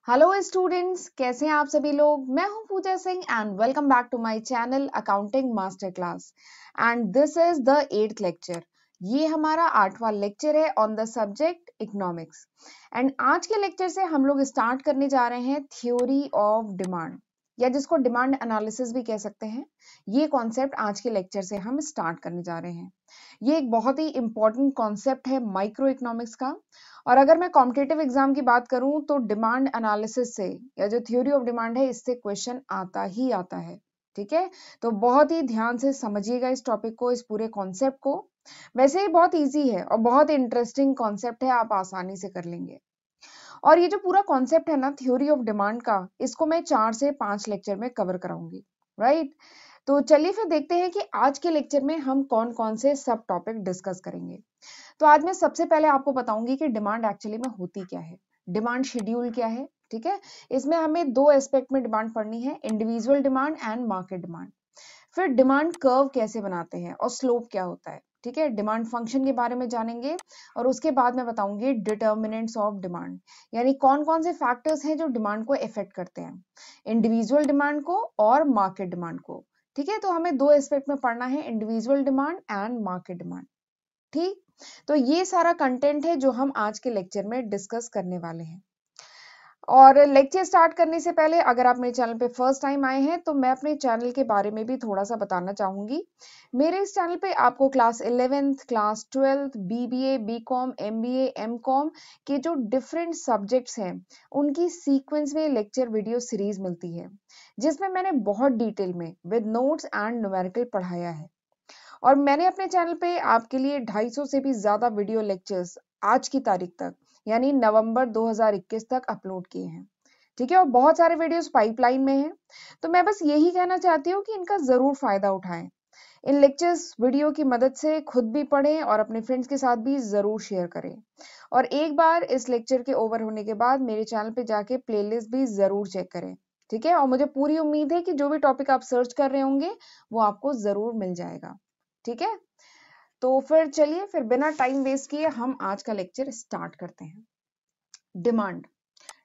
Hello students, कैसे हैं आप सभी लोग। मैं हूं Pooja Singh and welcome back to my channel accounting master class and this is the 8th lecture. ये हमारा 8वां लेक्चर है on the subject economics. And आज के लेक्चर से हम लोग स्टार्ट करने जा रहे हैं थ्योरी ऑफ डिमांड, या जिसको डिमांड एनालिसिस भी कह सकते हैं। ये कॉन्सेप्ट आज के लेक्चर से हम स्टार्ट करने जा रहे हैं। ये एक बहुत ही इंपॉर्टेंट कॉन्सेप्ट है माइक्रो इकोनॉमिक्स का। और अगर मैं कॉम्पिटिटिव एग्जाम की बात करूं तो डिमांड एनालिसिस से या जो थ्योरी ऑफ डिमांड है इससे क्वेश्चन आता ही आता है। ठीक है, तो बहुत ही ध्यान से समझिएगा इस टॉपिक को, इस पूरे कॉन्सेप्ट को। वैसे ही बहुत इजी है और बहुत इंटरेस्टिंग कॉन्सेप्ट है, आप आसानी से कर लेंगे। और ये जो पूरा कॉन्सेप्ट है ना थ्योरी ऑफ डिमांड का, इसको मैं 4 से 5 लेक्चर में कवर कराऊंगी। राइट, तो चलिए फिर देखते हैं कि आज के लेक्चर में हम कौन कौन से सब टॉपिक डिस्कस करेंगे। तो आज मैं सबसे पहले आपको बताऊंगी कि डिमांड एक्चुअली में होती क्या है, डिमांड शेड्यूल क्या है। ठीक है, इसमें हमें 2 एस्पेक्ट में डिमांड पढ़नी है, individual demand and market demand. फिर डिमांड कर्व कैसे बनाते हैं और स्लोप क्या होता है। ठीक है, डिमांड फंक्शन के बारे में जानेंगे और उसके बाद मैं बताऊंगी डिटर्मिनेंट्स ऑफ डिमांड, यानी कौन कौन से फैक्टर्स हैं जो डिमांड को इफेक्ट करते हैं, इंडिविजुअल डिमांड को और मार्केट डिमांड को। ठीक है, तो हमें 2 एस्पेक्ट में पढ़ना है, individual demand and market demand. ठीक, तो ये सारा कंटेंट है जो हम आज के लेक्चर में डिस्कस करने वाले हैं। और लेक्चर स्टार्ट करने से पहले अगर आप मेरे चैनल पे फर्स्ट टाइम आए हैं तो मैं अपने चैनल के बारे में भी थोड़ा सा बताना चाहूंगी। मेरे इस चैनल पे आपको class 11th, class 12th, BBA, BCom, MBA, MCom के जो डिफरेंट सब्जेक्ट्स हैं उनकी सीक्वेंस में लेक्चर वीडियो सीरीज मिलती है, जिसमें मैंने बहुत डिटेल में विद नोट्स एंड न्यूमेरिकल पढ़ाया है। और मैंने अपने चैनल पे आपके लिए 250 से भी ज्यादा वीडियो लेक्चर्स आज की तारीख तक यानी नवंबर 2021 तक अपलोड किए हैं। ठीक है, और बहुत सारे वीडियोस पाइपलाइन में हैं। तो मैं बस यही कहना चाहती हूँ कि इनका जरूर फायदा उठाएं। इन लेक्चर्स वीडियो की मदद से खुद भी पढ़ें और अपने फ्रेंड्स के साथ भी जरूर शेयर करें। और एक बार इस लेक्चर के ओवर होने के बाद मेरे चैनल पे जाके प्लेलिस्ट भी जरूर चेक करें। ठीक है, और मुझे पूरी उम्मीद है कि जो भी टॉपिक आप सर्च कर रहे होंगे वो आपको जरूर मिल जाएगा। ठीक है, तो फिर चलिए फिर बिना टाइम वेस्ट किए हम आज का लेक्चर स्टार्ट करते हैं। डिमांड,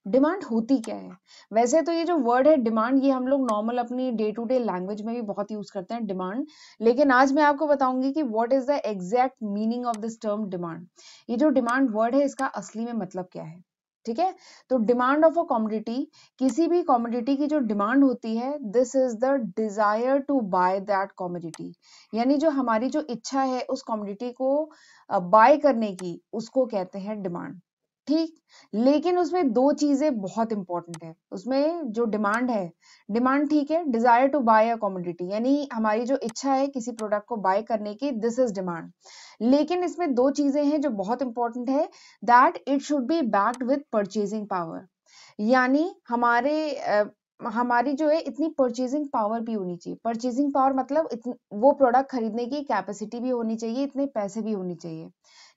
डिमांड होती क्या है। वैसे तो ये जो वर्ड है डिमांड, ये हम लोग नॉर्मल अपनी डे टू डे लैंग्वेज में भी बहुत यूज करते हैं डिमांड। लेकिन आज मैं आपको बताऊंगी कि what is the exact meaning of this term demand. ये जो डिमांड वर्ड है इसका असली में मतलब क्या है। ठीक है, तो डिमांड ऑफ अ कमोडिटी, किसी भी कमोडिटी की जो डिमांड होती है, this is the desire to buy that commodity, यानी जो हमारी जो इच्छा है उस कमोडिटी को बाय करने की, उसको कहते हैं डिमांड। ठीक, लेकिन उसमें 2 चीजें बहुत इंपॉर्टेंट है। उसमें जो डिमांड है, डिमांड ठीक है, desire to buy a commodity यानी हमारी जो इच्छा है किसी प्रोडक्ट को बाय करने की, दिस इज डिमांड। लेकिन इसमें 2 चीजें हैं जो बहुत इंपॉर्टेंट है, that it should be backed with purchasing power, यानी हमारी जो है इतनी परचेजिंग पावर भी होनी चाहिए। परचेजिंग पावर मतलब वो प्रोडक्ट खरीदने की कैपेसिटी भी होनी चाहिए, इतने पैसे भी होनी चाहिए।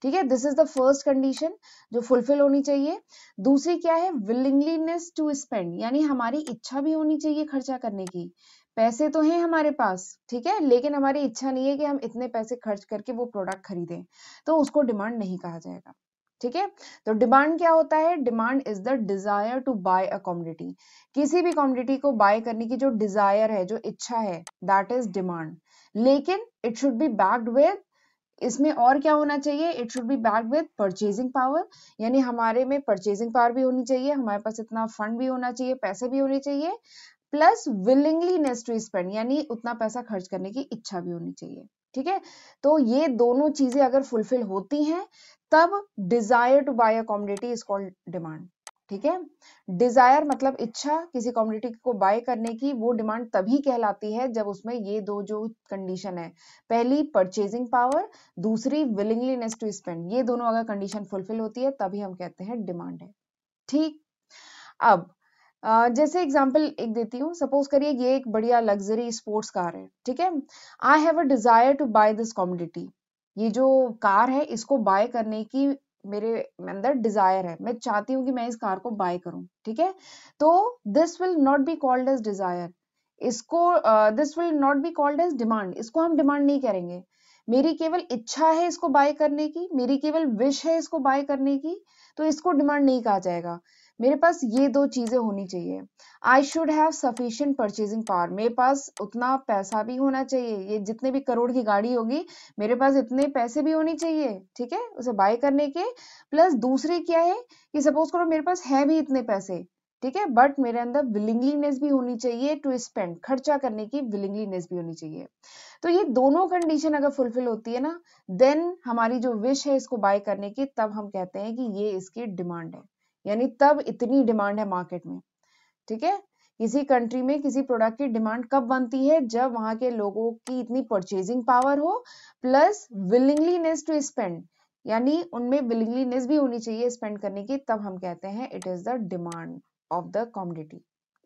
ठीक है, this is the first condition जो फुलफिल होनी चाहिए। दूसरी क्या है, विलिंगलीनेस टू स्पेंड, यानी हमारी इच्छा भी होनी चाहिए खर्चा करने की। पैसे तो हैं हमारे पास, ठीक है, लेकिन हमारी इच्छा नहीं है कि हम इतने पैसे खर्च करके वो प्रोडक्ट खरीदें, तो उसको डिमांड नहीं कहा जाएगा। ठीक है, तो डिमांड क्या होता है, demand is the desire to buy a commodity, किसी भी कमोडिटी को बाय करने की जो डिजायर है, जो इच्छा है, दैट इज डिमांड। लेकिन it should be backed with, इसमें और क्या होना चाहिए, it should be backed with purchasing power, यानी हमारे में परचेजिंग पावर भी होनी चाहिए, हमारे पास इतना फंड भी होना चाहिए, पैसे भी होने चाहिए, प्लस विलिंगलीनेस टू स्पेंड, यानी उतना पैसा खर्च करने की इच्छा भी होनी चाहिए। ठीक है, तो ये दोनों चीजें अगर फुलफिल होती हैं तब desire to buy a commodity is called demand. ठीक है, डिजायर मतलब इच्छा किसी कमोडिटी को बाय करने की, वो डिमांड तभी कहलाती है जब उसमें ये 2 जो कंडीशन है, पहली परचेजिंग पावर, दूसरी विलिंगलीनेस टू स्पेंड, ये दोनों अगर कंडीशन फुलफिल होती है तभी हम कहते हैं डिमांड है। ठीक, अब जैसे एग्जांपल एक देती हूँ, सपोज करिए ये एक बढ़िया लग्जरी स्पोर्ट्स कार है। ठीक है, I have a desire to buy this commodity, ये जो कार है इसको बाय करने की मेरे अंदर डिजायर है, मैं चाहती हूँ कि मैं इस कार को बाय करूं। ठीक है, तो this will not be called as desire, इसको this will not be called as demand, इसको हम डिमांड नहीं करेंगे। मेरी केवल इच्छा है इसको बाय करने की, मेरी केवल विश है इसको बाय करने की, तो इसको डिमांड नहीं कहा जाएगा। मेरे पास ये दो चीजें होनी चाहिए। I should have sufficient purchasing power, मेरे पास उतना पैसा भी होना चाहिए, ये जितने भी करोड़ की गाड़ी होगी मेरे पास इतने पैसे भी होने चाहिए, ठीक है, उसे बाय करने के। प्लस दूसरी क्या है कि सपोज करो मेरे पास है भी इतने पैसे, ठीक है, बट मेरे अंदर विलिंगलीनेस भी होनी चाहिए टू स्पेंड, खर्चा करने की विलिंगलीनेस भी होनी चाहिए। तो ये दोनों कंडीशन अगर फुलफिल होती है ना, देन हमारी जो विश है इसको बाय करने की, तब हम कहते हैं कि ये इसकी डिमांड है, यानी तब इतनी डिमांड है मार्केट में, ठीक है। किसी कंट्री में किसी प्रोडक्ट की डिमांड कब बनती है, जब वहां के लोगों की इतनी परचेजिंग पावर हो, प्लस विलिंगलीनेस टू स्पेंड, यानी उनमें विलिंगलीनेस भी होनी चाहिए स्पेंड करने की, तब हम कहते हैं it is the demand of the commodity.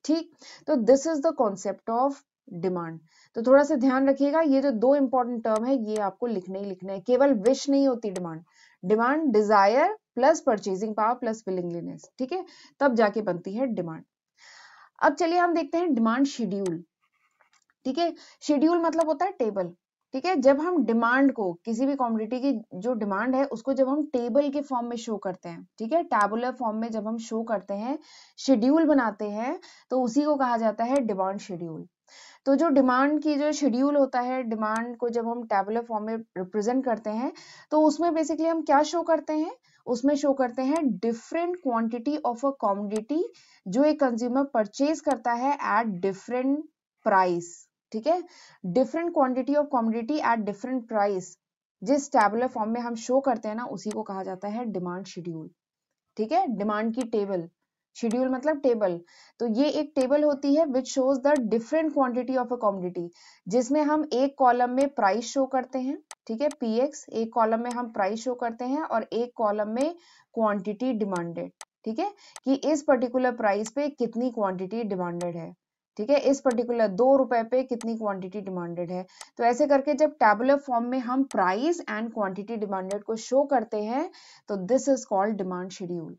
ठीक, तो this is the concept of demand. तो थोड़ा सा ध्यान रखिएगा, ये जो दो इंपॉर्टेंट टर्म है ये आपको लिखने ही लिखना है, केवल विश नहीं होती demand, demand desire plus purchasing power plus willingness, ठीक है, तब जाके बनती है डिमांड। अब चलिए हम देखते हैं डिमांड शेड्यूल, ठीक है। शेड्यूल मतलब होता है टेबल, ठीक है। जब हम डिमांड को, किसी भी कमोडिटी की जो डिमांड है उसको जब हम टेबल के फॉर्म में शो करते हैं, ठीक है, टैबुलर फॉर्म में जब हम शो करते हैं, शेड्यूल बनाते हैं, तो उसी को कहा जाता है डिमांड शेड्यूल। तो जो डिमांड की जो शेड्यूल होता है, डिमांड को जब हम टैबुलर फॉर्म में रिप्रेजेंट करते हैं, तो उसमें बेसिकली हम क्या शो करते हैं, उसमें शो करते हैं different quantity of a commodity जो एक कंज्यूमर परचेज करता है एट डिफरेंट प्राइस, ठीक है, different quantity of commodity at different price, जिस टैबुलर फॉर्म में हम शो करते हैं ना, उसी को कहा जाता है डिमांड शेड्यूल, ठीक है। डिमांड की टेबल, शेड्यूल मतलब टेबल, तो ये एक टेबल होती है which shows the different quantity of a commodity, जिसमें हम एक कॉलम में प्राइस शो करते हैं, ठीक है, पीएक्स, एक कॉलम में हम प्राइस शो करते हैं और एक कॉलम में क्वांटिटी डिमांडेड, ठीक है, कि इस पर्टिकुलर प्राइस पे कितनी क्वांटिटी डिमांडेड है, ठीक है, इस पर्टिकुलर 2 रुपए पे कितनी क्वांटिटी डिमांडेड है। तो ऐसे करके जब टैबुलर फॉर्म में हम प्राइस एंड क्वांटिटी डिमांडेड को शो करते हैं, तो this is called demand schedule,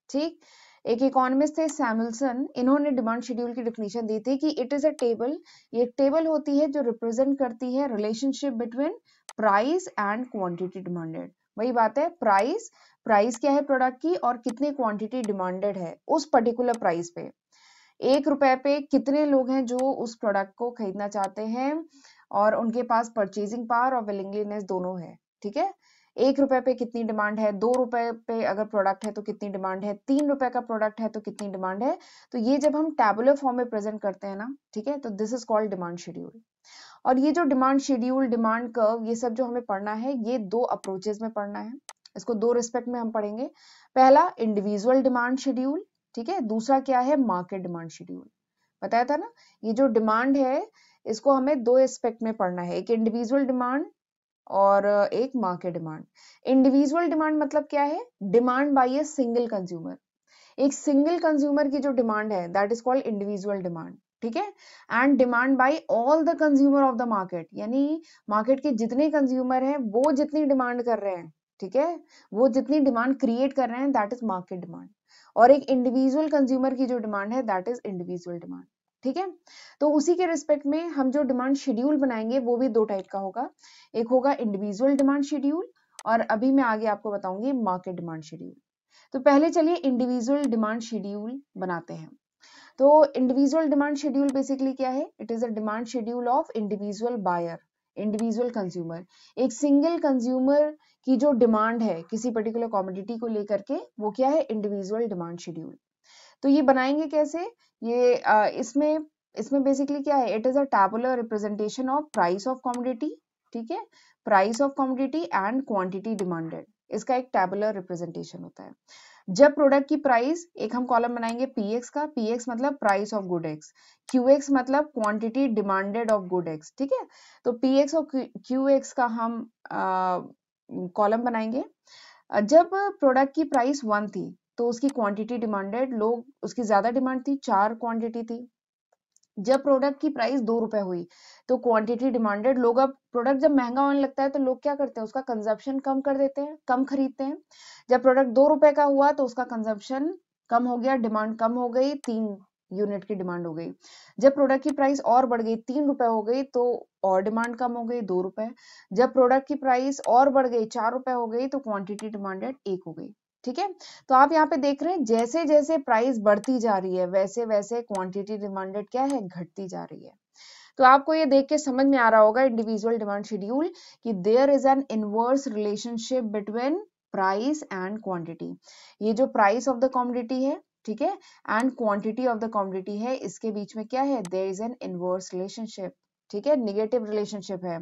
ठीक। एक इकोनॉमिस्ट थे सैमुअलसन, इन्होंने डिमांड शेड्यूल की डेफिनेशन दी थी कि इट इज अ टेबल, ये एक टेबल होती है जो रिप्रेजेंट करती है relationship between price and quantity demanded. वही बात है, प्राइस, प्राइस क्या है प्रोडक्ट की और कितनी क्वांटिटी डिमांडेड है उस पर्टिकुलर प्राइस पे, 1 रुपए पे कितने लोग हैं जो उस प्रोडक्ट को खरीदना चाहते हैं और उनके पास परचेजिंग पावर और विलिंगलीनेस दोनों है, ठीक है। 1 रुपए पे कितनी डिमांड है, 2 रुपए पे अगर प्रोडक्ट है तो कितनी डिमांड है, 3 रुपए का प्रोडक्ट है तो कितनी डिमांड है। तो ये जब हम टैबुलर फॉर्म में प्रेजेंट करते हैं ना, ठीक है, तो this is called demand schedule. और ये जो डिमांड शेड्यूल, डिमांड कर्व, ये सब जो हमें पढ़ना है, ये दो अप्रोचेज में पढ़ना है, इसको दो रिस्पेक्ट में हम पढ़ेंगे। पहला इंडिविजुअल डिमांड शेड्यूल, ठीक है, दूसरा क्या है मार्केट डिमांड शेड्यूल। बताया था ना, ये जो डिमांड है इसको हमें दो एस्पेक्ट में पढ़ना है, एक इंडिविजुअल डिमांड और एक मार्केट डिमांड। इंडिविजुअल डिमांड मतलब क्या है, demand by a single consumer, एक सिंगल कंज्यूमर की जो डिमांड है that is called individual demand, ठीक है। And demand by all the consumer of the market, यानी मार्केट के जितने कंज्यूमर हैं वो जितनी डिमांड कर रहे हैं, ठीक है, वो जितनी डिमांड क्रिएट कर रहे हैं दैट इज मार्केट डिमांड। और एक इंडिविजुअल कंज्यूमर की जो डिमांड है दैट इज इंडिविजुअल डिमांड, ठीक है। तो उसी के रिस्पेक्ट में हम जो डिमांड शेड्यूल बनाएंगे वो भी दो टाइप का होगा, एक होगा इंडिविजुअल डिमांड शेड्यूल और अभी मैं आगे आपको बताऊंगी मार्केट डिमांड शेड्यूल। तो पहले चलिए इंडिविजुअल डिमांड शेड्यूल बनाते हैं। तो इंडिविजुअल डिमांड शेड्यूल बेसिकली क्या है, it is a demand schedule of individual buyer, individual consumer, एक सिंगल कंज्यूमर की जो डिमांड है किसी पर्टिकुलर कमोडिटी को लेकर के, वो क्या है इंडिविजुअल डिमांड शेड्यूल। तो ये बनाएंगे कैसे, ये इसमें इसमें बेसिकली क्या है, it is a tabular representation of price of commodity, ठीक है, price of commodity and quantity demanded, इसका एक टैबुलर रिप्रेजेंटेशन होता है। जब प्रोडक्ट की प्राइस, एक हम कॉलम बनाएंगे पीएक्स का, पीएक्स मतलब price of good X, QX मतलब quantity demanded of good X, ठीक है। तो पीएक्स और क्यूएक्स का हम कॉलम बनाएंगे। जब प्रोडक्ट की प्राइस 1 थी तो उसकी क्वांटिटी डिमांडेड, लोग उसकी ज्यादा डिमांड थी, 4 क्वांटिटी थी। जब प्रोडक्ट की प्राइस 2 रुपए हुई तो क्वांटिटी डिमांडेड, लोग अब प्रोडक्ट जब महंगा होने लगता है तो लोग क्या करते हैं, उसका कंजप्शन कम कर देते हैं, कम खरीदते हैं। जब प्रोडक्ट 2 रुपए का हुआ तो उसका कंजप्शन कम हो गया, डिमांड कम हो गई, 3 यूनिट की डिमांड हो गई। जब प्रोडक्ट की प्राइस और बढ़ गई, 3 रुपए हो गई तो और डिमांड कम हो गई, 2 रुपए। जब प्रोडक्ट की प्राइस और बढ़ गई, 4 रुपए हो गई तो क्वांटिटी डिमांडेड 1 हो गई, ठीक है। तो आप यहाँ पे देख रहे हैं जैसे जैसे प्राइस बढ़ती जा रही है वैसे वैसे क्वांटिटी डिमांडेड क्या है, घटती जा रही है। तो आपको ये देख के समझ में आ रहा होगा इंडिविजुअल डिमांड शेड्यूल कि there is an inverse relationship between price and quantity. ये जो प्राइस ऑफ द कमोडिटी है, ठीक है, and quantity of the commodity है, इसके बीच में क्या है, there is an inverse relationship. ठीक है, निगेटिव रिलेशनशिप है।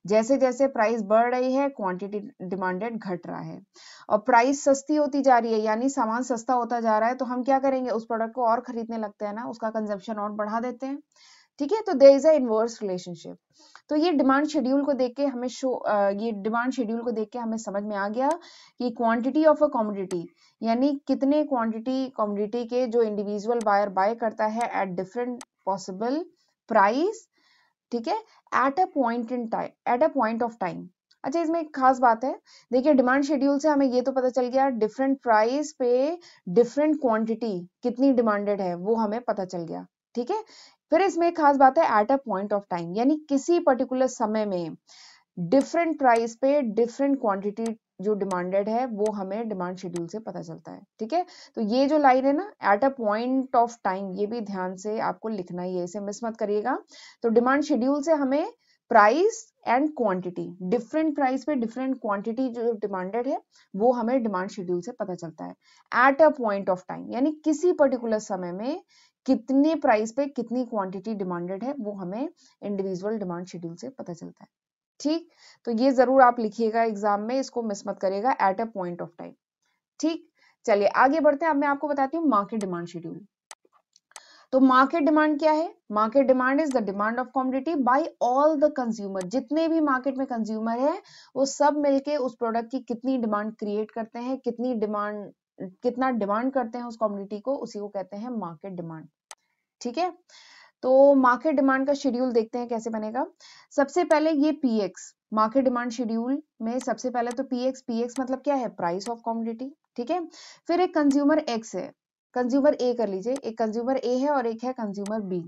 जैसे जैसे प्राइस बढ़ रही है क्वांटिटी डिमांडेड घट रहा है, और प्राइस सस्ती होती जा रही है यानी सामान सस्ता होता जा रहा है, तो हम क्या करेंगे, उस प्रोडक्ट को और खरीदने लगते हैं ना, उसका कंजप्शन और बढ़ा देते हैं। ठीक है, तो there is a inverse relationship. तो ये डिमांड शेड्यूल को देख के हमें ये डिमांड शेड्यूल को देख के हमें समझ में आ गया कि क्वांटिटी ऑफ अ कमोडिटी यानी कितने क्वांटिटी कमोडिटी के जो इंडिविजुअल बायर बाय करता है एट डिफरेंट पॉसिबल प्राइस, ठीक है, at a point in time, at a point of time. अच्छा, इसमें एक खास बात है, देखिए डिमांड शेड्यूल से हमें ये तो पता चल गया डिफरेंट प्राइस पे डिफरेंट क्वांटिटी कितनी डिमांडेड है वो हमें पता चल गया। ठीक है, फिर इसमें एक खास बात है at a point of time, यानी किसी पर्टिकुलर समय में डिफरेंट प्राइस पे डिफरेंट क्वांटिटी जो डिमांडेड है वो हमें डिमांड शेड्यूल से पता चलता है। ठीक है, तो ये जो लाइन है ना, at a point of time, ये भी ध्यान से आपको लिखना ही है, इसे मिस मत करिएगा। तो डिमांड शेड्यूल से हमें price and quantity, different price पे डिफरेंट क्वांटिटी जो डिमांडेड है वो हमें डिमांड शेड्यूल से पता चलता है at a point of time, यानी किसी पर्टिकुलर समय में कितने प्राइस पे कितनी क्वांटिटी डिमांडेड है वो हमें इंडिविजुअल डिमांड शेड्यूल से पता चलता है। ठीक, तो ये जरूर आप लिखिएगा एग्जाम में, इसको मिस मत करिएगा, at a point of time. ठीक, चलिए आगे बढ़ते हैं। अब मैं आपको बताती हूँ मार्केट डिमांड शेड्यूल। तो मार्केट डिमांड क्या है, market demand is the demand of commodity by all the consumer, जितने भी मार्केट में कंज्यूमर है वो सब मिलके उस प्रोडक्ट की कितनी डिमांड क्रिएट करते हैं, कितना डिमांड करते हैं उस कमोडिटी को, उसी को कहते हैं मार्केट डिमांड। ठीक है, तो मार्केट डिमांड का शेड्यूल देखते हैं कैसे बनेगा। सबसे पहले ये पीएक्स, मार्केट डिमांड शेड्यूल में सबसे पहले तो पीएक्स मतलब क्या है, प्राइस ऑफ कमोडिटी। ठीक है, फिर एक कंज्यूमर एक्स है, कंज्यूमर ए कर लीजिए, एक कंज्यूमर ए है और एक है कंज्यूमर बी।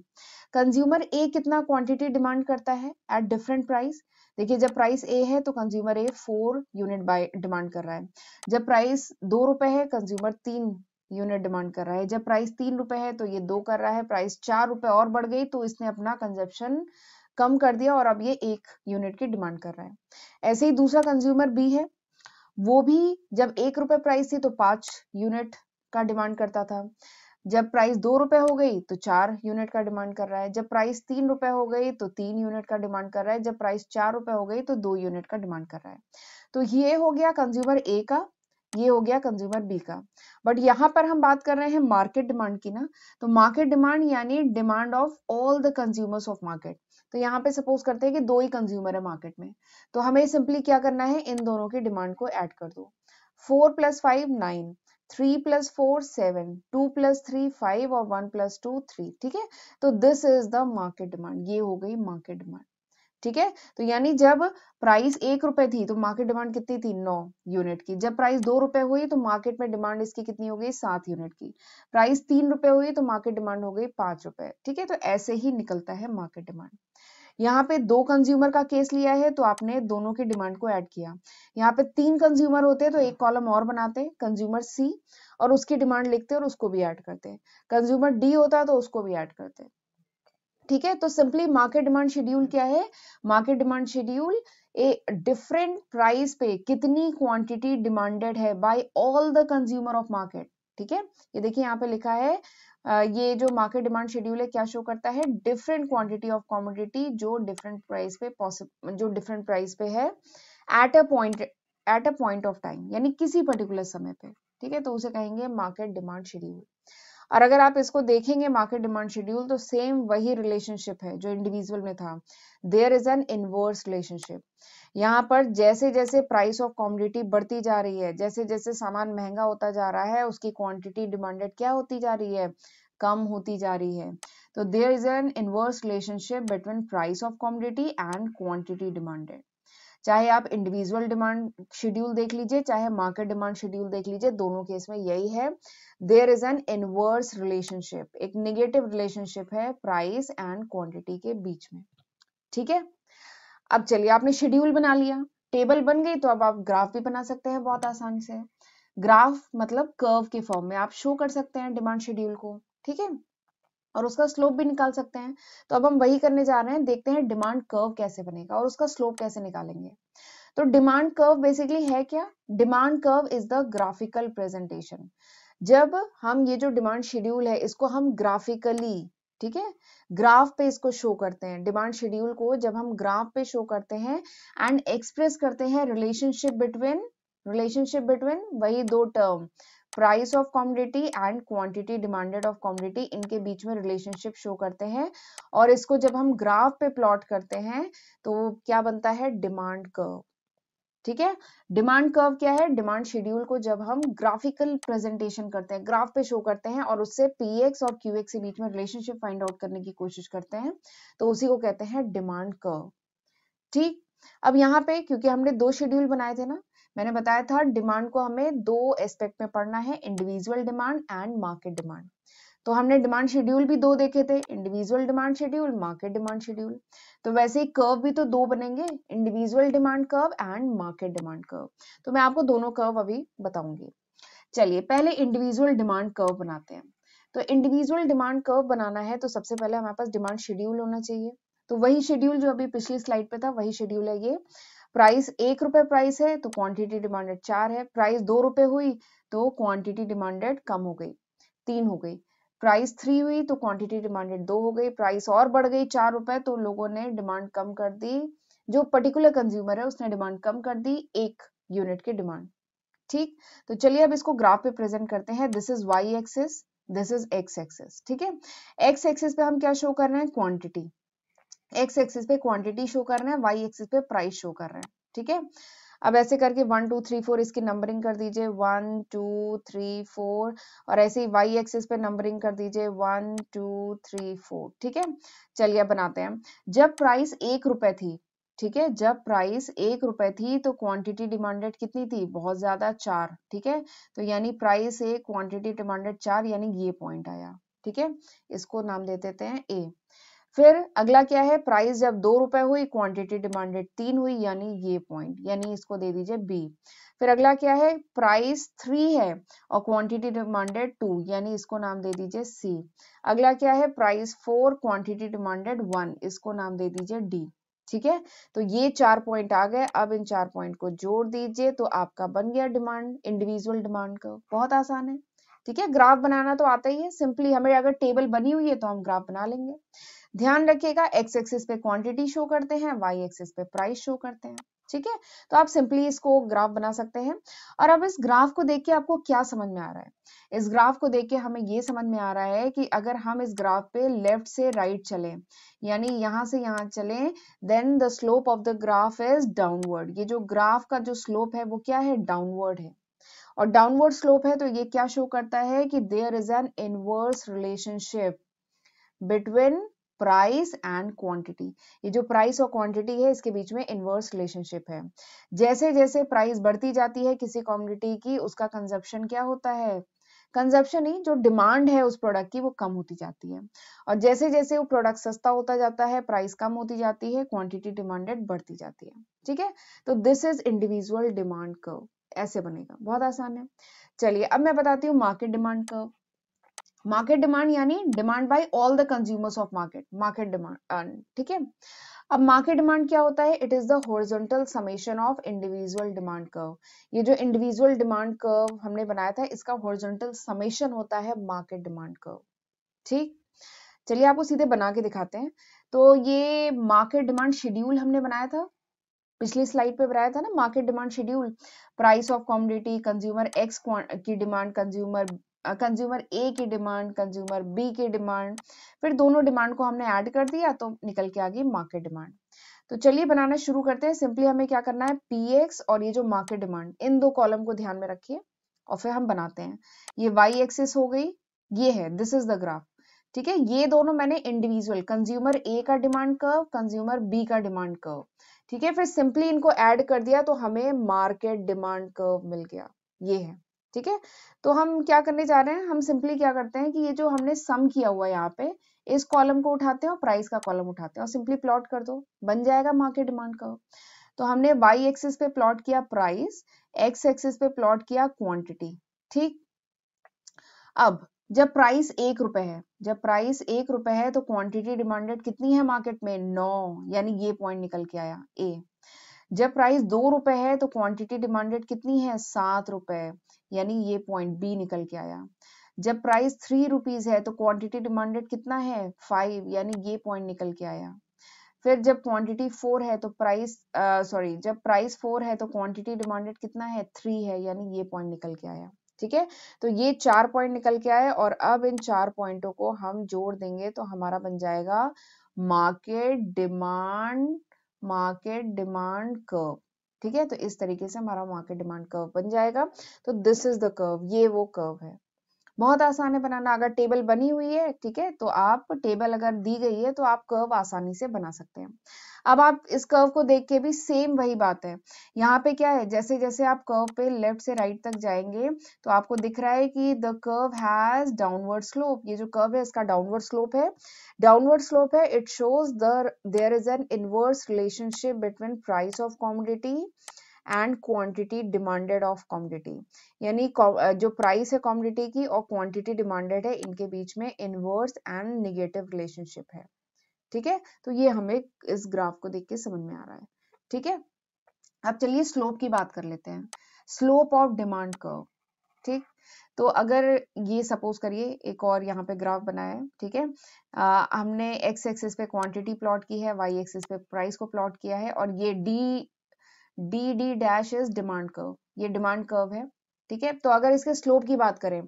कंज्यूमर ए कितना क्वांटिटी डिमांड करता है एट डिफरेंट प्राइस। देखिए जब प्राइस ए है तो consumer A 4 unit buy demand कर रहा है, जब प्राइस 2 रुपए है कंज्यूमर 3 यूनिट डिमांड कर रहा है, जब प्राइस 3 रुपए है तो ये 2 कर रहा है, प्राइस 4 रुपए और बढ़ गई तो इसने अपना कंजप्शन कम कर दिया और अब ये 1 यूनिट की डिमांड कर रहा है। ऐसे ही दूसरा कंज्यूमर बी है, वो भी जब 1 रुपए प्राइस थी तो 5 यूनिट का डिमांड करता था, जब प्राइस 2 रुपए हो गई तो 4 यूनिट का डिमांड कर रहा है, जब प्राइस 3 रुपए हो गई तो 3 यूनिट का डिमांड कर रहा है, जब प्राइस 4 रुपए हो गई तो 2 यूनिट का डिमांड कर रहा है। तो ये हो गया कंज्यूमर ए का, ये हो गया कंज्यूमर बी का। बट यहाँ पर हम बात कर रहे हैं मार्केट डिमांड की ना, तो मार्केट डिमांड यानी demand of all the consumers of market. तो यहाँ पे सपोज करते हैं कि 2 ही कंज्यूमर है मार्केट में, तो हमें सिंपली क्या करना है, इन दोनों की डिमांड को ऐड कर दो। 4 + 5 9, 3 + 4 7, 2 + 3 5 और 1 + 2 3। ठीक है, तो this is the market demand, ये हो गई मार्केट डिमांड। ठीक है, तो यानी जब प्राइस 1 रुपए थी तो मार्केट डिमांड कितनी थी, 9 यूनिट की। जब प्राइस 2 रुपए हुई तो मार्केट में डिमांड इसकी कितनी हो गई, 7 यूनिट की। प्राइस 3 रुपए हुई तो मार्केट डिमांड हो गई 5 रुपए। ठीक है, तो ऐसे ही निकलता है मार्केट डिमांड। यहाँ पे 2 कंज्यूमर का केस लिया है तो आपने दोनों की डिमांड को ऐड किया। यहाँ पे 3 कंज्यूमर होते तो एक कॉलम और बनाते, कंज्यूमर सी, और उसकी डिमांड लिखते और उसको भी ऐड करते। कंज्यूमर डी होता तो उसको भी ऐड करते। ठीक है, तो सिंपली मार्केट डिमांड शेड्यूल क्या है, market demand schedule a different price पे कितनी क्वांटिटी डिमांडेड है by all the consumer of market. ठीक है, ये देखिए यहाँ पे लिखा है, ये जो मार्केट डिमांड शेड्यूल है क्या शो करता है, डिफरेंट क्वांटिटी ऑफ कमोडिटी जो डिफरेंट प्राइस पे जो डिफरेंट प्राइस पे है at a point of time, यानी किसी पर्टिकुलर समय पे। ठीक है, तो उसे कहेंगे मार्केट डिमांड शेड्यूल। और अगर आप इसको देखेंगे मार्केट डिमांड शेड्यूल, तो सेम वही रिलेशनशिप है जो इंडिविजुअल में था, there is an inverse relationship. यहाँ पर जैसे जैसे प्राइस ऑफ कमोडिटी बढ़ती जा रही है, जैसे जैसे सामान महंगा होता जा रहा है, उसकी क्वांटिटी डिमांडेड क्या होती जा रही है, कम होती जा रही है। तो there is an inverse relationship between price of commodity and quantity demanded. चाहे आप इंडिविजुअल डिमांड शेड्यूल देख लीजिए, चाहे मार्केट डिमांड शेड्यूल देख लीजिए, दोनों केस में यही है, there is an inverse relationship, एक नेगेटिव रिलेशनशिप है प्राइस एंड क्वांटिटी के बीच में। ठीक है, अब चलिए आपने शेड्यूल बना लिया, टेबल बन गई, तो अब आप ग्राफ भी बना सकते हैं बहुत आसानी से। ग्राफ मतलब कर्व के फॉर्म में आप शो कर सकते हैं डिमांड शेड्यूल को, ठीक है, और उसका स्लोप भी निकाल सकते हैं। तो अब हम वही करने जा रहे हैं, देखते हैं डिमांड कर्व कैसे बनेगा और उसका स्लोप कैसे निकालेंगे। तो डिमांड कर्व बेसिकली है क्या? Demand curve is the graphical presentation. जब हम ये जो डिमांड शेड्यूल है इसको हम ग्राफिकली, ठीक है, ग्राफ पे इसको शो करते हैं, डिमांड शेड्यूल को जब हम ग्राफ पे शो करते हैं एंड एक्सप्रेस करते हैं रिलेशनशिप बिटवीन वही दो term, price of commodity and quantity demanded of commodity, इनके बीच में रिलेशनशिप शो करते हैं और इसको जब हम ग्राफ पे प्लॉट करते हैं तो क्या बनता है? डिमांड कर्व, ठीक है। डिमांड कर्व क्या है? डिमांड शेड्यूल को जब हम ग्राफिकल प्रेजेंटेशन करते हैं, ग्राफ पे शो करते हैं और उससे पीएक्स और क्यूएक्स के बीच में रिलेशनशिप फाइंड आउट करने की कोशिश करते हैं, तो उसी को कहते हैं डिमांड कर्व, ठीक। अब यहाँ पे क्योंकि हमने दो शेड्यूल बनाए थे ना, मैंने बताया था डिमांड को हमें दो एस्पेक्ट में पढ़ना है, individual demand and market demand. तो हमने डिमांड शेड्यूल भी दो देखे थे, individual demand schedule, market demand schedule. तो वैसे ही कर्व भी तो दो बनेंगे, individual demand curve and market demand curve. तो मैं आपको दोनों कर्व अभी बताऊंगी। चलिए पहले इंडिविजुअल डिमांड कर्व बनाते हैं। तो इंडिविजुअल डिमांड कर्व बनाना है तो सबसे पहले हमारे पास डिमांड शेड्यूल होना चाहिए। तो वही शेड्यूल जो अभी पिछली स्लाइड पे था वही शेड्यूल है ये। प्राइस 1 रुपए प्राइस है तो क्वांटिटी डिमांडेड 4 है, प्राइस 2 रुपए हुई तो क्वांटिटी डिमांडेड कम हो गई, 3 हो गई, प्राइस 3 हुई तो क्वांटिटी डिमांडेड 2 हो गई, प्राइस और बढ़ गई 4 रुपए तो लोगों ने डिमांड कम कर दी, जो पर्टिकुलर कंज्यूमर है उसने डिमांड कम कर दी 1 यूनिट की डिमांड, ठीक। तो चलिए अब इसको ग्राफ पे प्रेजेंट करते हैं। This is Y axis, this is X axis, ठीक है। एक्स एक्सिस पे हम क्या शो कर रहे हैं? क्वांटिटी। एक्स एक्सिस पे क्वांटिटी शो कर रहे हैं, वाई एक्सिस पे प्राइस शो कर रहे हैं, ठीक है। अब ऐसे करके 1 2 3 4 इसकी नंबरिंग कर दीजिए, 1 2 3 4, और ऐसे ही वाई एक्सिस पे नंबरिंग कर दीजिए 1 2 3 4, ठीक है। चलिए अब बनाते हैं। जब प्राइस 1 रुपए थी, ठीक है, जब प्राइस 1 रुपए थी तो क्वांटिटी डिमांडेड कितनी थी? बहुत ज्यादा, 4, ठीक है। तो यानी प्राइस 1 क्वांटिटी डिमांडेड 4, यानी ये पॉइंट आया, ठीक है। इसको नाम दे देते हैं ए। फिर अगला क्या है? प्राइस जब 2 रुपए हुई क्वांटिटी डिमांडेड 3 हुई, यानी ये पॉइंट, यानी इसको दे दीजिए बी। फिर अगला क्या है? प्राइस 3 है और क्वांटिटी डिमांडेड 2, यानी इसको नाम दे दीजिए सी। अगला क्या है? प्राइस 4 क्वांटिटी डिमांडेड 1, इसको नाम दे दीजिए डी, ठीक है। तो ये 4 पॉइंट आ गए। अब इन 4 पॉइंट को जोड़ दीजिए तो आपका बन गया डिमांड, इंडिविजुअल डिमांड का। बहुत आसान है, ठीक है। ग्राफ बनाना तो आता ही है, सिंपली हमें अगर टेबल बनी हुई है तो हम ग्राफ बना लेंगे। ध्यान रखिएगा एक्स एक्सिस पे क्वांटिटी शो करते हैं, वाई एक्सिस पे प्राइस शो करते हैं, ठीक है। तो आप सिंपली इसको ग्राफ बना सकते हैं। और अब इस ग्राफ को देख के आपको क्या समझ में आ रहा है? इस ग्राफ को देख के हमें ये समझ में आ रहा है कि अगर हम इस ग्राफ पे लेफ्ट से राइट चलें, यानी यहां से यहां चलें, then the slope of the graph is downward. ये जो ग्राफ का जो स्लोप है वो क्या है? डाउनवर्ड है। और डाउनवर्ड स्लोप है तो ये क्या शो करता है कि there is an inverse relationship between price and quantity. ये जो प्राइस और क्वांटिटी है इसके बीच में इनवर्स रिलेशनशिप है। जैसे जैसे प्राइस बढ़ती जाती है किसी कमोडिटी की, उसका कंजप्शन क्या होता है? कंजप्शन ही, जो डिमांड है उस प्रोडक्ट की वो कम होती जाती है। और जैसे जैसे वो प्रोडक्ट सस्ता होता जाता है, प्राइस कम होती जाती है, क्वांटिटी डिमांडेड बढ़ती जाती है, ठीक है। तो this is individual demand curve, ऐसे बनेगा, बहुत आसान है। चलिए अब मैं बताती हूँ market demand curve. Market demand यानी demand by all the consumers of market, market demand, ठीक है। अब मार्केट डिमांड क्या होता है? It is the horizontal summation of individual demand curve. ये जो इंडिविजुअल डिमांड कर्व हमने बनाया था इसका हॉरिजॉन्टल समेशन होता है मार्केट डिमांड कर्व, ठीक। चलिए आपको सीधे बना के दिखाते हैं। तो ये मार्केट डिमांड शेड्यूल हमने बनाया था, पिछली स्लाइड पे बनाया था ना, market demand schedule. Price of commodity, consumer x की डिमांड, कंज्यूमर ए की डिमांड, कंज्यूमर बी की डिमांड, फिर दोनों डिमांड को हमने ऐड कर दिया तो निकल के आ गई मार्केट डिमांड। तो चलिए बनाना शुरू करते हैं। सिंपली हमें क्या करना है? पीएक्स और ये जो मार्केट डिमांड, इन दो कॉलम को ध्यान में रखिए और फिर हम बनाते हैं। ये वाई एक्सिस हो गई, ये है, दिस इज द ग्राफ, ठीक है। ये दोनों मैंने इंडिविजुअल, कंज्यूमर ए का डिमांड कर्व, कंज्यूमर बी का डिमांड कर्व, ठीक है। फिर सिंपली इनको ऐड कर दिया तो हमें मार्केट डिमांड कर्व मिल गया, ये है, ठीक है। तो हम क्या करने जा रहे हैं? हम सिंपली क्या करते हैं कि ये जो हमने सम किया हुआ है यहाँ पे, इस कॉलम को उठाते हैं और प्राइस का कॉलम उठाते हैं और सिंपली प्लॉट कर दो, बन जाएगा मार्केट डिमांड कर्व। तो हमने वाई एक्सिस पे प्लॉट किया प्राइस, एक्स एक्सिस पे प्लॉट किया क्वांटिटी, ठीक। अब जब प्राइस 1 रुपए है, जब प्राइस 1 रुपए है तो क्वांटिटी डिमांडेड कितनी है मार्केट में, 9, यानी ये पॉइंट निकल के आया ए। जब प्राइस 2 रुपए है तो क्वांटिटी डिमांडेड कितनी है, 7 रुपए, यानी ये पॉइंट बी निकल के आया। जब प्राइस 3 रुपीज है तो क्वांटिटी डिमांडेड कितना है, 5, यानी ये पॉइंट निकल के आया। फिर जब क्वांटिटी 4 है तो प्राइस जब प्राइस 4 है तो क्वांटिटी डिमांडेड कितना है, 3 है, यानी ये पॉइंट निकल के आया। ठीक है, तो ये 4 पॉइंट निकल के आए और अब इन 4 पॉइंटों को हम जोड़ देंगे तो हमारा बन जाएगा मार्केट डिमांड कर्व। ठीक है, तो इस तरीके से हमारा मार्केट डिमांड कर्व बन जाएगा। तो दिस इज द कर्व, ये वो कर्व है। बहुत आसान है बनाना। अगर टेबल बनी हुई है, ठीक है, तो आप टेबल अगर दी गई है तो आप कर्व आसानी से बना सकते हैं। अब आप इस कर्व को देख के भी सेम वही बात है। यहाँ पे क्या है, जैसे जैसे आप कर्व पे लेफ्ट से राइट तक जाएंगे तो आपको दिख रहा है कि the curve has downward slope. ये जो कर्व है इसका डाउनवर्ड स्लोप है। डाउनवर्ड स्लोप है, it shows there is an inverse relationship between price of commodity and quantity demanded of commodity. यानी जो प्राइस है कमोडिटी की और क्वांटिटी डिमांडेड है, इनके बीच में इनवर्स एंड नेगेटिव रिलेशनशिप है। ठीक है, तो ये हमें इस ग्राफ को देख के समझ में आ रहा है। ठीक है, अब चलिए स्लोप की बात कर लेते हैं। Slope of demand curve. ठीक, तो अगर ये सपोज करिए एक और यहाँ पे ग्राफ बनाया है, ठीक है, हमने एक्स एक्सिस पे क्वांटिटी प्लॉट की है, वाई एक्सिस पे प्राइस को प्लॉट किया है और ये D dash is demand curve, ये डिमांड कर्व है। ठीक है, तो अगर इसके स्लोप की बात करें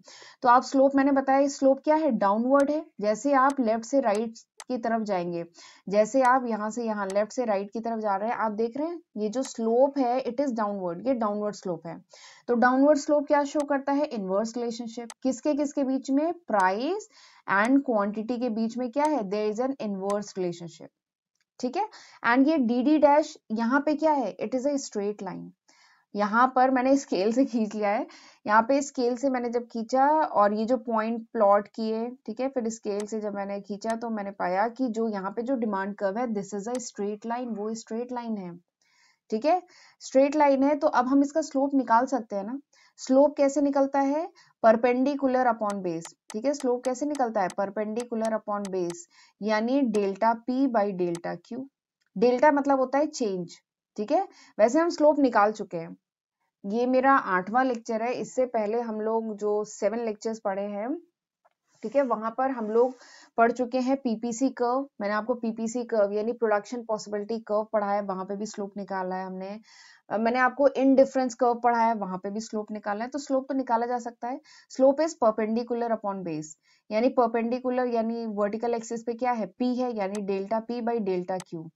तो आप स्लोप, मैंने बताया स्लोप क्या है, डाउनवर्ड है। जैसे आप लेफ्ट से राइट की तरफ जाएंगे, जैसे आप यहाँ से यहाँ लेफ्ट से राइट की तरफ जा रहे हैं, आप देख रहे हैं ये जो स्लोप है इट इज डाउनवर्ड, ये डाउनवर्ड स्लोप है। तो डाउनवर्ड स्लोप क्या शो करता है, इनवर्स रिलेशनशिप। किसके किसके बीच में, प्राइस एंड क्वांटिटी के बीच में क्या है, there is an inverse relationship. ठीक है, एंड ये डी डी डैश यहाँ पे क्या है, it is a straight line. यहाँ पर मैंने स्केल से खींच लिया है, यहाँ पे स्केल से मैंने जब खींचा और ये जो पॉइंट प्लॉट किए, ठीक है, फिर स्केल से जब मैंने खींचा तो मैंने पाया कि जो यहाँ पे जो डिमांड कर्व है this is a straight line, वो स्ट्रेट लाइन है। ठीक है, स्ट्रेट लाइन है, तो अब हम इसका स्लोप निकाल सकते हैं ना। स्लोप कैसे निकलता है, परपेंडिकुलर अपॉन बेस। ठीक है, स्लोप कैसे निकलता है, परपेंडिकुलर अपॉन बेस, यानी delta P by delta Q. Delta मतलब होता है चेंज। ठीक है, वैसे हम स्लोप निकाल चुके हैं। ये मेरा 8वां लेक्चर है। इससे पहले हम लोग जो 7 लेक्चर्स पढ़े हैं, ठीक है, वहां पर हम लोग पढ़ चुके हैं पीपीसी कर्व। मैंने आपको पीपीसी कर्व यानी प्रोडक्शन पॉसिबिलिटी कर्व पढ़ा है, वहां पे भी स्लोप निकाला है हमने। मैंने आपको इनडिफरेंस कर्व पढ़ा है, वहां पे भी स्लोप निकाला है। तो स्लोप तो निकाला जा सकता है। Slope is perpendicular upon base, यानी परपेंडिकुलर यानी वर्टिकल एक्सिस पे क्या है, पी है, यानी delta P by delta Q.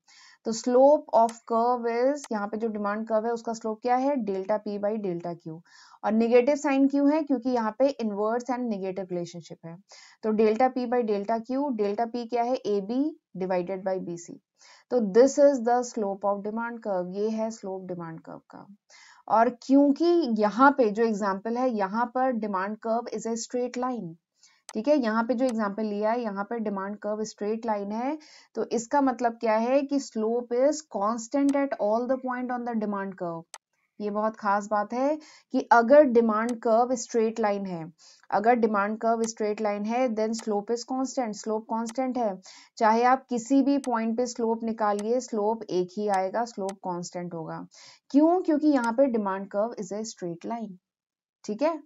तो स्लोप ऑफ कर्व इज, यहाँ पे जो डिमांड कर्व है उसका स्लोप क्या है, delta P by delta Q. और नेगेटिव साइन क्यों है, क्योंकि यहाँ पे इनवर्स एंड नेगेटिव रिलेशनशिप है। तो delta P by delta Q, delta P क्या है, A B divided by B C. तो this is the slope of demand curve, ये है स्लोप डिमांड कर्व का। और क्योंकि यहाँ पे जो एग्जाम्पल है, यहाँ पर demand curve is a straight line. ठीक है, यहाँ पे जो एग्जाम्पल लिया है, यहाँ पर डिमांड कर्व स्ट्रेट लाइन है, तो इसका मतलब क्या है कि slope is constant at all the point on the demand curve. ये बहुत खास बात है कि अगर डिमांड कर्व स्ट्रेट लाइन है, अगर डिमांड कर्व स्ट्रेट लाइन है then slope is constant, slope constant है। चाहे आप किसी भी पॉइंट पे स्लोप निकालिए, स्लोप एक ही आएगा, स्लोप कांस्टेंट होगा। क्यों, क्योंकि यहाँ पे demand curve is a straight line. ठीक है,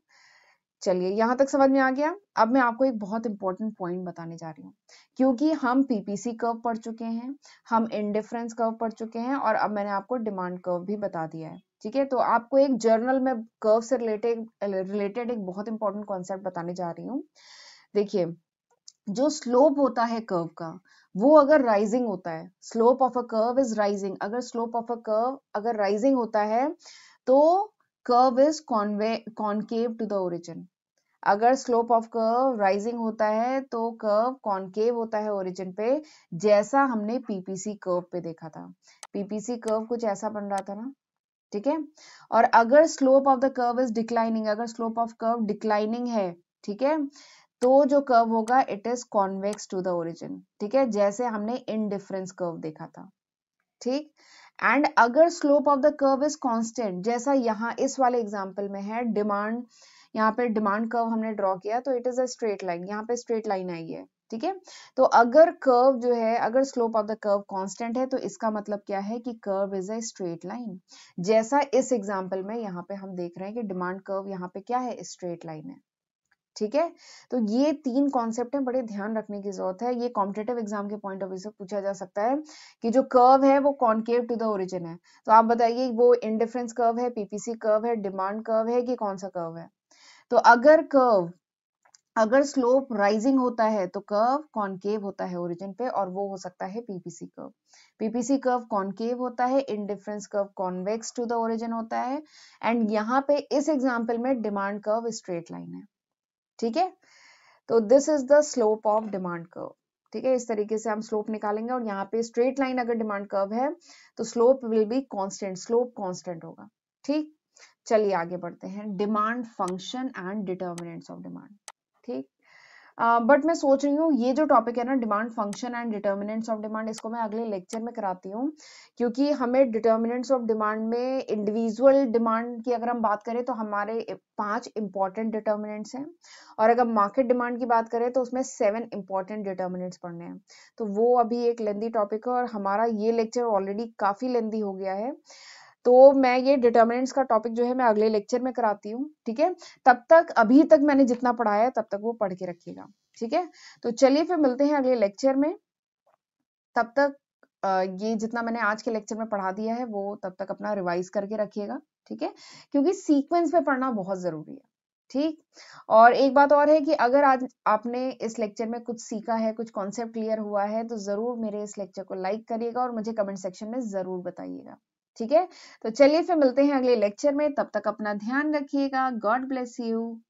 चलिए यहां तक समझ में आ गया। अब मैं आपको एक बहुत इंपॉर्टेंट पॉइंट बताने जा रही हूँ। क्योंकि हम पीपीसी कर्व पढ़ चुके हैं, हम इंडिफरेंस कर्व पढ़ चुके हैं और अब मैंने आपको डिमांड कर्व भी बता दिया है। ठीक है, तो आपको एक जर्नल में कर्व से रिलेटेड एक बहुत इंपॉर्टेंट कॉन्सेप्ट बताने जा रही हूँ। देखिए, जो स्लोप होता है कर्व का, वो अगर राइजिंग होता है, slope of a curve is rising, अगर स्लोप ऑफ अ कर्व अगर राइजिंग होता है तो curve is concave to the origin. अगर स्लोप ऑफ कर्व राइजिंग होता है तो कर्व कॉनकेव होता है ओरिजिन पे, जैसा हमने पीपीसी कर्व पे देखा था। पीपीसी कर्व कुछ ऐसा बन रहा था ना। ठीक है, और अगर slope of the curve is declining, अगर स्लोप ऑफ कर्व डिक्लाइनिंग है, ठीक है, तो जो कर्व होगा it is convex to the origin. ठीक है, जैसे हमने इनडिफरेंस कर्व देखा था। ठीक, एंड अगर slope of the curve is constant, जैसा यहाँ इस वाले एग्जांपल में है, डिमांड, यहाँ पे डिमांड कर्व हमने ड्रॉ किया तो it is a straight line, यहाँ पे स्ट्रेट लाइन आई है, ठीक है। तो अगर कर्व जो है, अगर slope of the curve constant है तो इसका मतलब क्या है कि curve is a straight line, जैसा इस एग्जांपल में यहाँ पे हम देख रहे हैं कि डिमांड कर्व यहाँ पे क्या है, स्ट्रेट लाइन है, ठीक है। तो ये 3 कॉन्सेप्ट है, बड़े ध्यान रखने की जरूरत है। ये कॉम्पिटेटिव एग्जाम के पॉइंट ऑफ व्यू से पूछा जा सकता है कि जो कर्व है वो कॉनकेव टू द ओरिजिन है, तो आप बताइए वो इंडिफरेंस कर्व है, पीपीसी कर्व है, डिमांड कर्व है कि कौन सा कर्व है। तो अगर कर्व, अगर स्लोप राइजिंग होता है तो कर्व कॉनकेव होता है ओरिजिन पे, और वो हो सकता है PPC curve. PPC curve concave होता है, indifference curve convex to the origin होता है, एंड यहाँ पे इस एग्जाम्पल में डिमांड कर्व स्ट्रेट लाइन है, ठीक है। तो this is the slope of demand curve, ठीक है। इस तरीके से हम स्लोप निकालेंगे, और यहाँ पे स्ट्रेट लाइन अगर डिमांड कर्व है तो slope will be constant, slope constant होगा, ठीक। चलिए आगे बढ़ते हैं, demand function and determinants of demand, ठीक। बट मैं सोच रही हूँ ये जो टॉपिक है ना, demand function and determinants of demand, इसको मैं अगले लेक्चर में कराती हूँ, क्योंकि हमें डिटर्मिनेंट्स ऑफ डिमांड में इंडिविजुअल डिमांड की अगर हम बात करें तो हमारे 5 इंपॉर्टेंट डिटर्मिनेंट्स हैं, और अगर मार्केट डिमांड की बात करें तो उसमें 7 इंपॉर्टेंट डिटर्मिनेंट्स पढ़ने हैं। तो वो अभी एक लेंदी टॉपिक है, और हमारा ये लेक्चर ऑलरेडी काफी लेंदी हो गया है, तो मैं ये डिटर्मिनेंट्स का टॉपिक जो है मैं अगले लेक्चर में कराती हूँ, ठीक है। तब तक, अभी तक मैंने जितना पढ़ाया है तब तक वो पढ़ के रखिएगा, ठीक है। तो चलिए फिर मिलते हैं अगले लेक्चर में, तब तक ये जितना मैंने आज के लेक्चर में पढ़ा दिया है वो तब तक अपना रिवाइज करके रखिएगा, ठीक है, क्योंकि सीक्वेंस में पढ़ना बहुत जरूरी है, ठीक। और एक बात और है कि अगर आज आपने इस लेक्चर में कुछ सीखा है, कुछ कॉन्सेप्ट क्लियर हुआ है, तो जरूर मेरे इस लेक्चर को लाइक करिएगा और मुझे कमेंट सेक्शन में जरूर बताइएगा, ठीक है। तो चलिए फिर मिलते हैं अगले लेक्चर में, तब तक अपना ध्यान रखिएगा, गॉड ब्लेस यू।